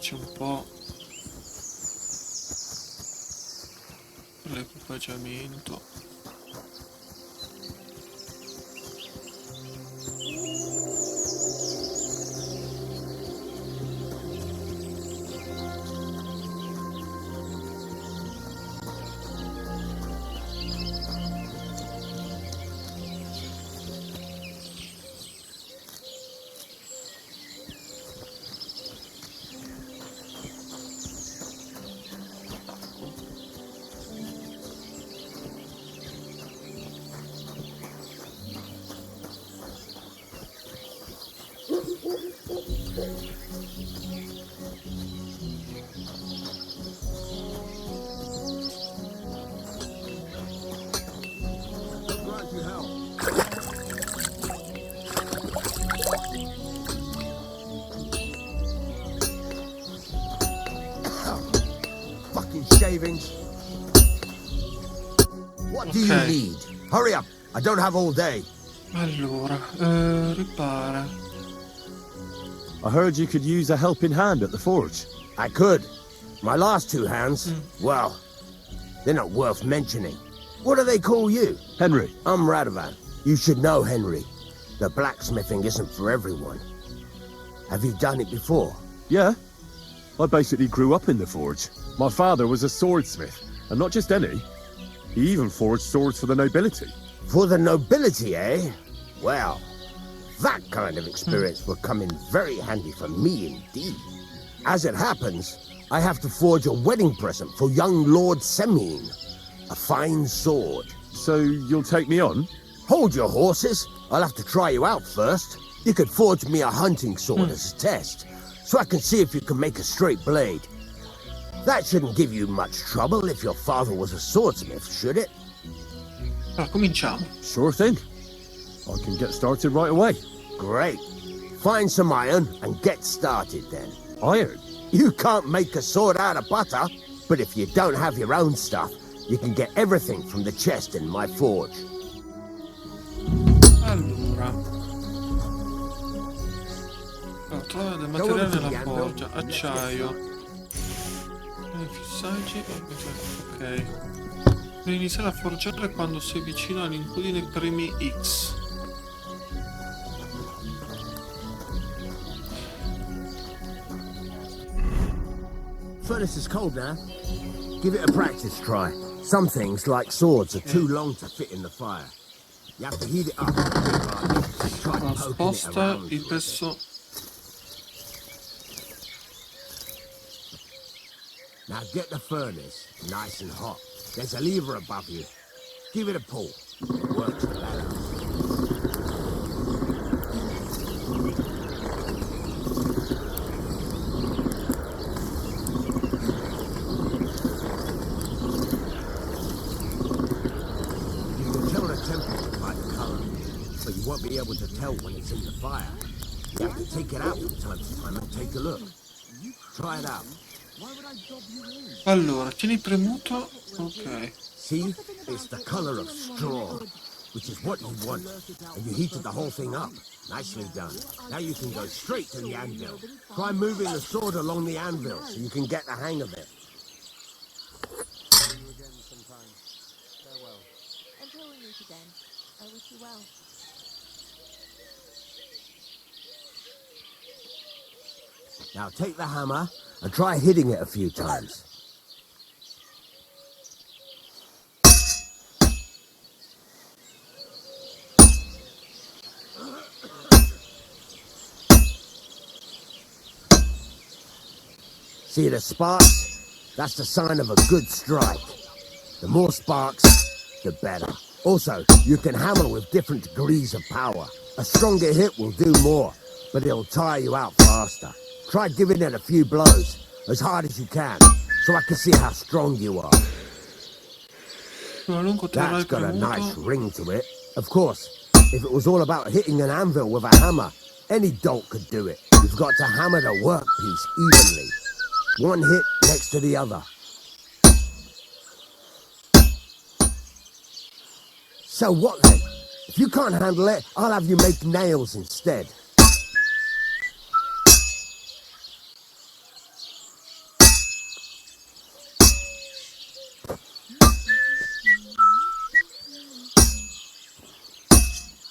vederci un po' l'equipaggiamento. Shavings. What do you need? Hurry up. I don't have all day. Allora, ripara. I heard you could use a helping hand at the forge. I could. My last two hands, well, they're not worth mentioning. What do they call you? Henry. I'm Radovan. You should know Henry. The blacksmithing isn't for everyone. Have you done it before? Yeah. I basically grew up in the forge. My father was a swordsmith, and not just any. He even forged swords for the nobility. For the nobility, eh? Well, that kind of experience will come in very handy for me indeed. As it happens, I have to forge a wedding present for young Lord Semine. A fine sword. So you'll take me on? Hold your horses. I'll have to try you out first. You could forge me a hunting sword as a test, so I can see if you can make a straight blade. That shouldn't give you much trouble if your father was a swordsmith, should it? Allora, cominciamo. Sure thing. I can get started right away. Great. Find some iron and get started then. Iron? You can't make a sword out of butter, but if you don't have your own stuff, you can get everything from the chest in my forge. Allora, trova del materiale nella forgia, acciaio. Fissaggi, ok. Devi iniziare a forgiare quando sei vicino all'incudine premi X. Furnace is cold now. Give it a practice try. Some things, like swords, are too long to fit in the fire. You have to heat it up. Try poking it Sposta around. il peso. Now get the furnace nice and hot. There's a lever above you. Give it a pull. It works the ladder. You can tell the temperature by the color, but you won't be able to tell when it's in the fire. You have to take it out from time to time and take a look. Try it out. Allora, tieni premuto. Ok. See? It's the color of straw, which is what you want. And you heated the whole thing up. Nicely done. Now you can go straight to the anvil. Try moving the sword along the anvil so you can get the hang of it. Until we meet again, I wish you well. Now take the hammer and try hitting it a few times. See the sparks? That's the sign of a good strike. The more sparks, the better. Also, you can hammer with different degrees of power. A stronger hit will do more, but it'll tire you out faster. Try giving it a few blows, as hard as you can, so I can see how strong you are. That's got a nice ring to it. Of course, if it was all about hitting an anvil with a hammer, any dolt could do it. You've got to hammer the workpiece evenly. One hit next to the other. So what then? If you can't handle it, I'll have you make nails instead.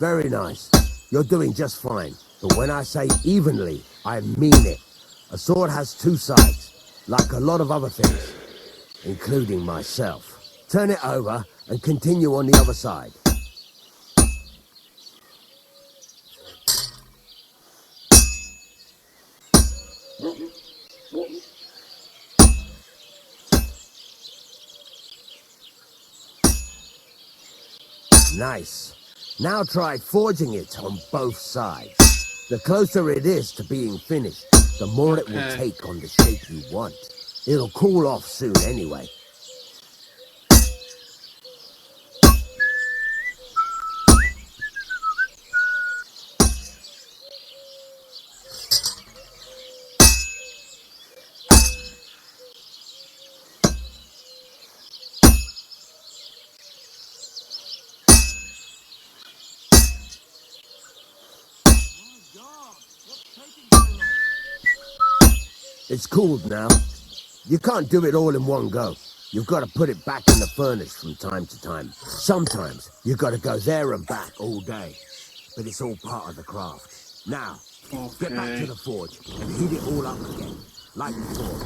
Very nice. You're doing just fine. But when I say evenly, I mean it. A sword has two sides, like a lot of other things, including myself. Turn it over and continue on the other side. Nice. Now try forging it on both sides. The closer it is to being finished, the more it will take on the shape you want. It'll cool off soon anyway. It's cooled now. You can't do it all in one go. You've got to put it back in the furnace from time to time. Sometimes you've got to go there and back all day. But it's all part of the craft. Now, get back to the forge and heat it all up again, like before.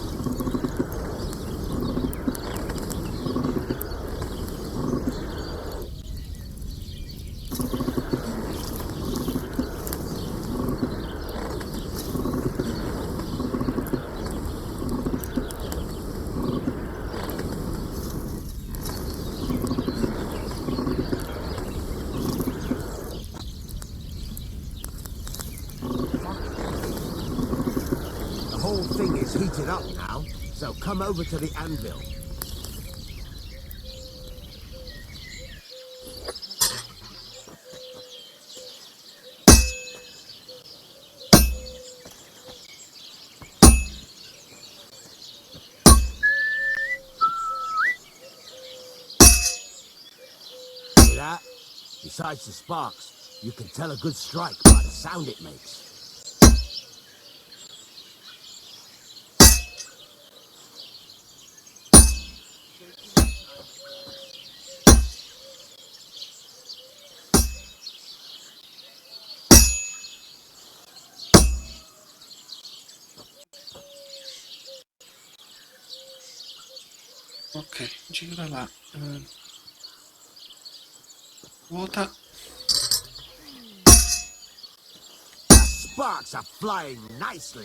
Heated up now, so come over to the anvil. See that? Besides the sparks, you can tell a good strike by the sound it makes. Ok, gira la ruota. The sparks are flying nicely.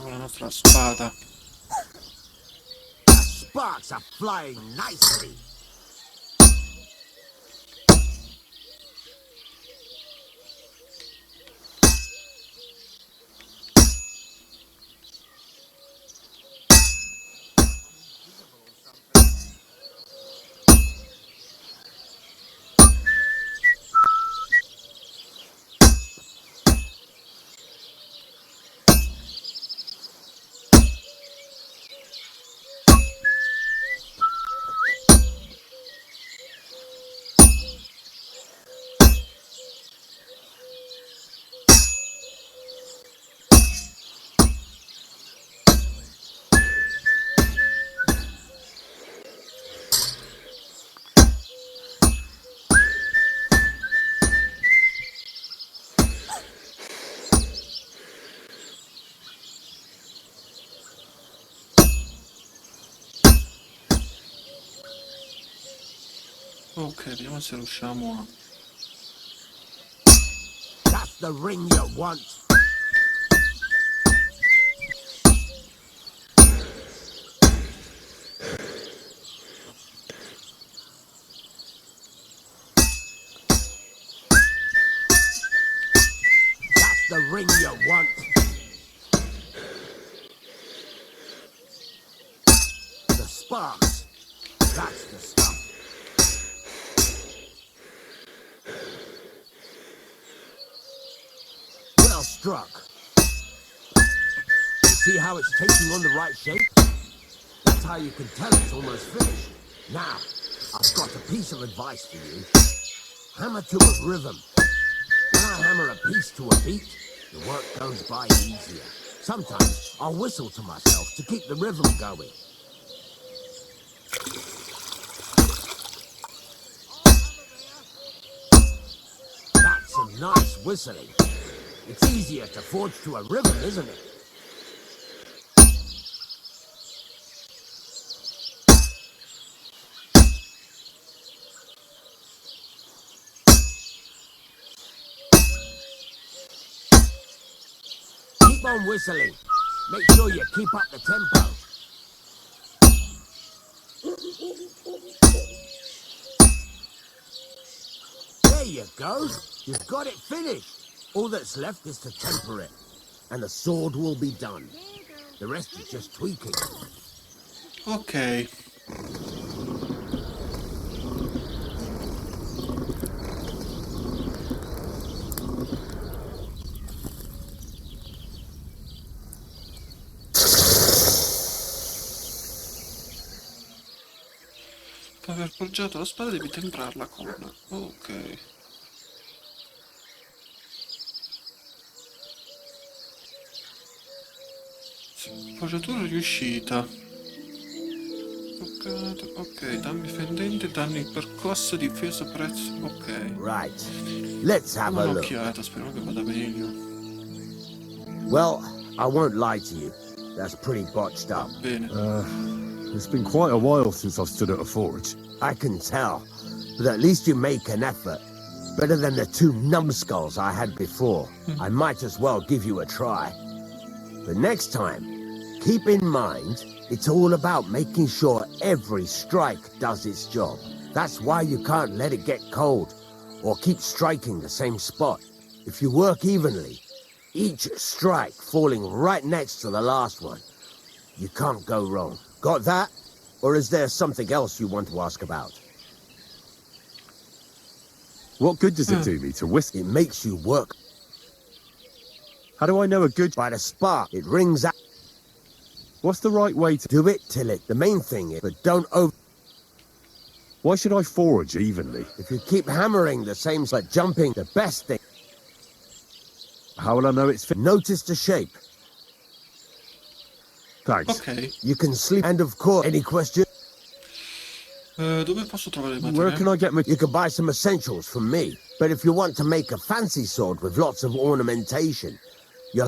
La nostra spada. The sparks are flying nicely. Ok, vediamo se riusciamo a... That's the ring you want. That's the ring you want. The sparks. That's the stuff. Well struck. You see how it's taking on the right shape? That's how you can tell it's almost finished. Now, I've got a piece of advice for you. Hammer to a rhythm. When I hammer a piece to a beat, the work goes by easier. Sometimes I'll whistle to myself to keep the rhythm going. That's some nice whistling. It's easier to forge to a rhythm, isn't it? Keep on whistling. Make sure you keep up the tempo. There you go. You've got it finished. All that's left is to temper it, and the sword will be done. The rest is just tweaking. Ok. Per aver poggiato la spada devi temprarla con... Ok. Poggiatura riuscita. Ok, danni fendenti, danni percosse, difesa, prezzo. Ok. Right. Let's have a look. Un'occhiata, speriamo che vada meglio. Well, I won't lie to you. That's pretty botched up. Bene. It's been quite a while since I've stood at a forge. I can tell. But at least you make an effort. Better than the 2 numbskulls I had before. I might as well give you a try. But next time, keep in mind, it's all about making sure every strike does its job. That's why you can't let it get cold, or keep striking the same spot. If you work evenly, each strike falling right next to the last one, you can't go wrong. Got that? Or is there something else you want to ask about? What good does it do me to whistle? It makes you work. How do I know a good... By the spark, it rings out. What's the right way to... Do it till it. The main thing is, but don't over... Why should I forge evenly? If you keep hammering the same, but jumping, the best thing. How will I know it's fit? Notice the shape. Thanks. Ok. You can sleep. And of course, any question? Dove posso trovare le Where materie? can I get my... You can buy some essentials from me. But if you want to make a fancy sword with lots of ornamentation,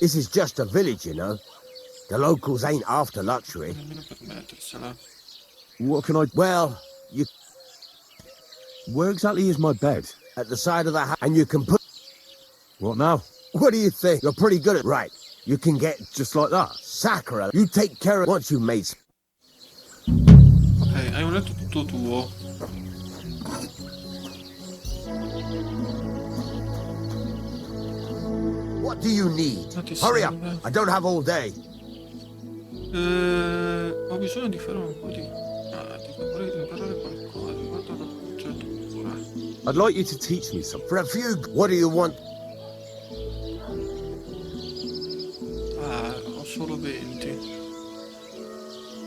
this is just a village, you know. The locals ain't after luxury. Nemmeno per mettersela. What can I... Well, you Where exactly is my bed? at the side of the house, and you can put... What now? What do you think? You're pretty good at... Right. You can get... Just like that? Sakura. You take care of... Once you made... Ok, hai un letto tutto tuo. What do you need? Non ti Hurry up. serve? I don't have all day. Ho bisogno di fare un po' di... dico, vorrei imparare qualcosa riguardo alla poggiatura. I'd like you to teach me something. For a few... What do you want? Ho solo 20.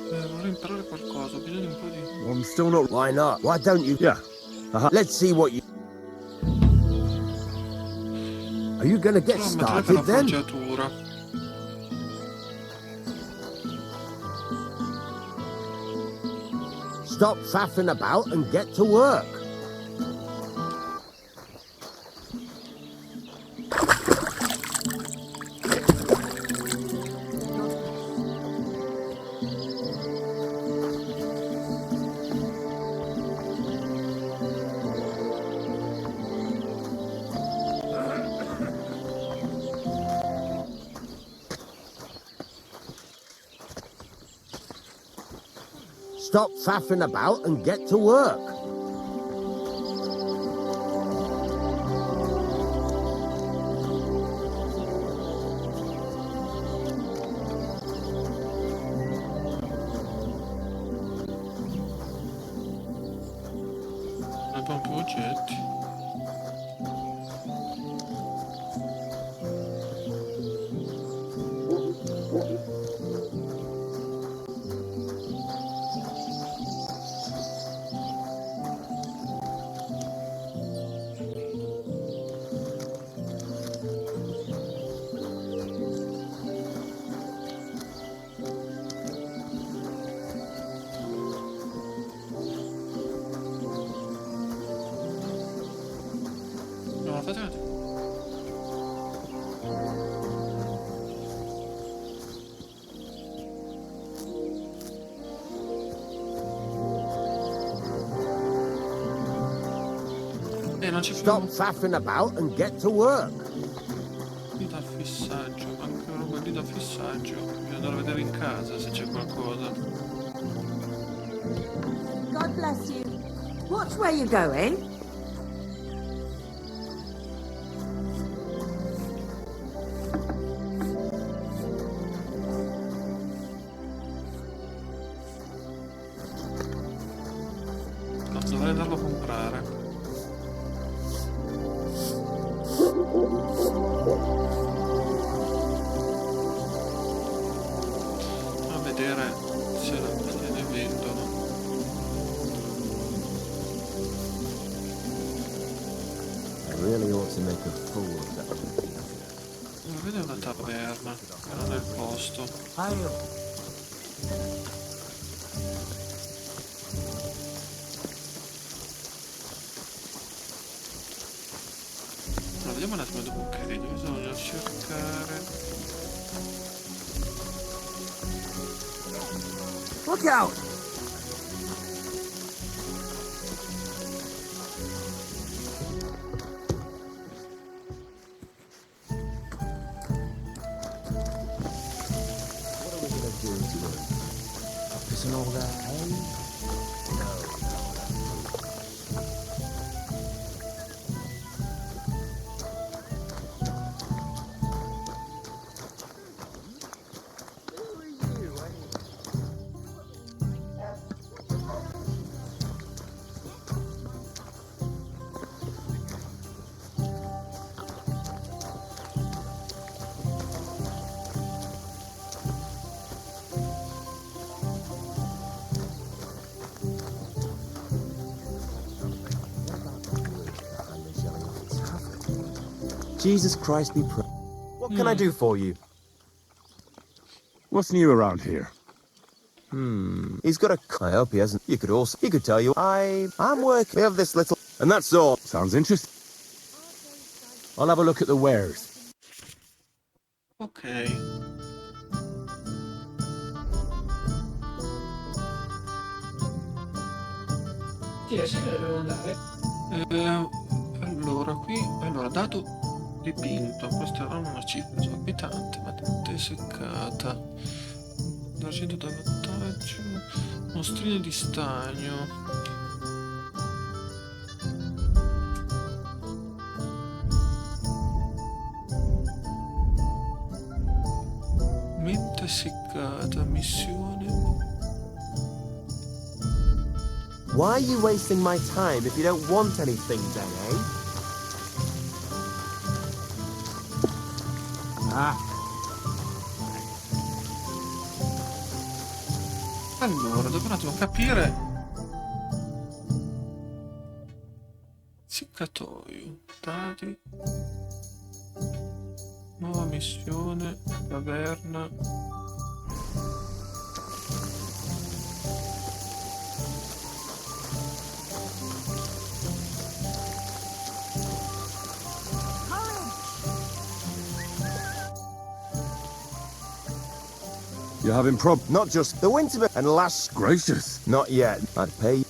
Vorrei imparare qualcosa, ho bisogno di un po' di... I'm still not... Why not? Why don't you... Yeah. Let's see what you... Are you gonna get Però mettere per la started then? poggiatura. Stop faffing about and get to work. Stop faffing about and get to work. Non abbiamo più oggetti. No, fate. Non c'è Stop più faffing about and get to work. lì da fissaggio, anche roba lì da fissaggio. Bisogna andare a vedere in casa se c'è qualcosa. God bless you. Watch where you're going. No, dovrei andarlo a comprare. A vedere se ne vendono. I really ought to make a fool of that. Vede una taverna, che non è il posto. Allora, vediamo un attimo dopo. Ok, dove bisogna cercare. Look out! What are we gonna do to him? Isn't all that hay? No. Jesus Christ be praised. What can I do for you? What's new around here? He's got a... I hope he hasn't... You could also... He could tell you... I'm working... We have this little... And that's all. Sounds interesting. I'll have a look at the wares. Ok. Allora, qui... Allora, dato dipinto. Questa era una cifra esorbitante, ma seccata. D'argento da vantaggio. Mostrine di stagno. Mente seccata, missione. Why are you wasting my time if you don't want anything then, eh? Allora, devo un attimo capire. Seccatoio, dati. Nuova missione, taverna. You're having prob... Not just the winter... And last... Gracious. Not yet. I'd pay...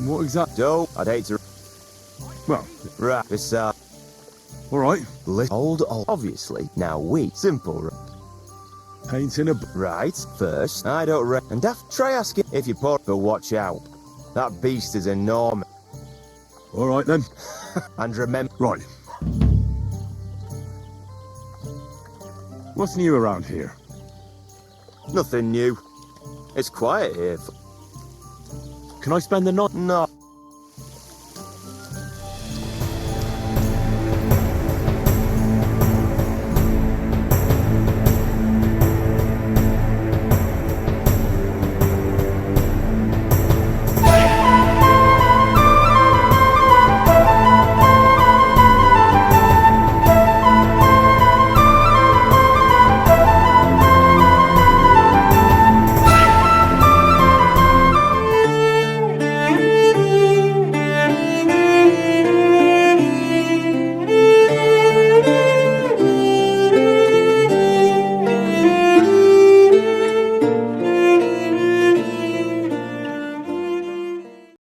What exact... Joe, I'd hate to... Well, Right. This, all right. Old, obviously. Now we. Simple. painting a... Right, first, I don't and try asking if you put, but watch out. That beast is enormous. All right, then. And remember... Right. What's new around here? Nothing new. It's quiet here. Can I spend the night? No.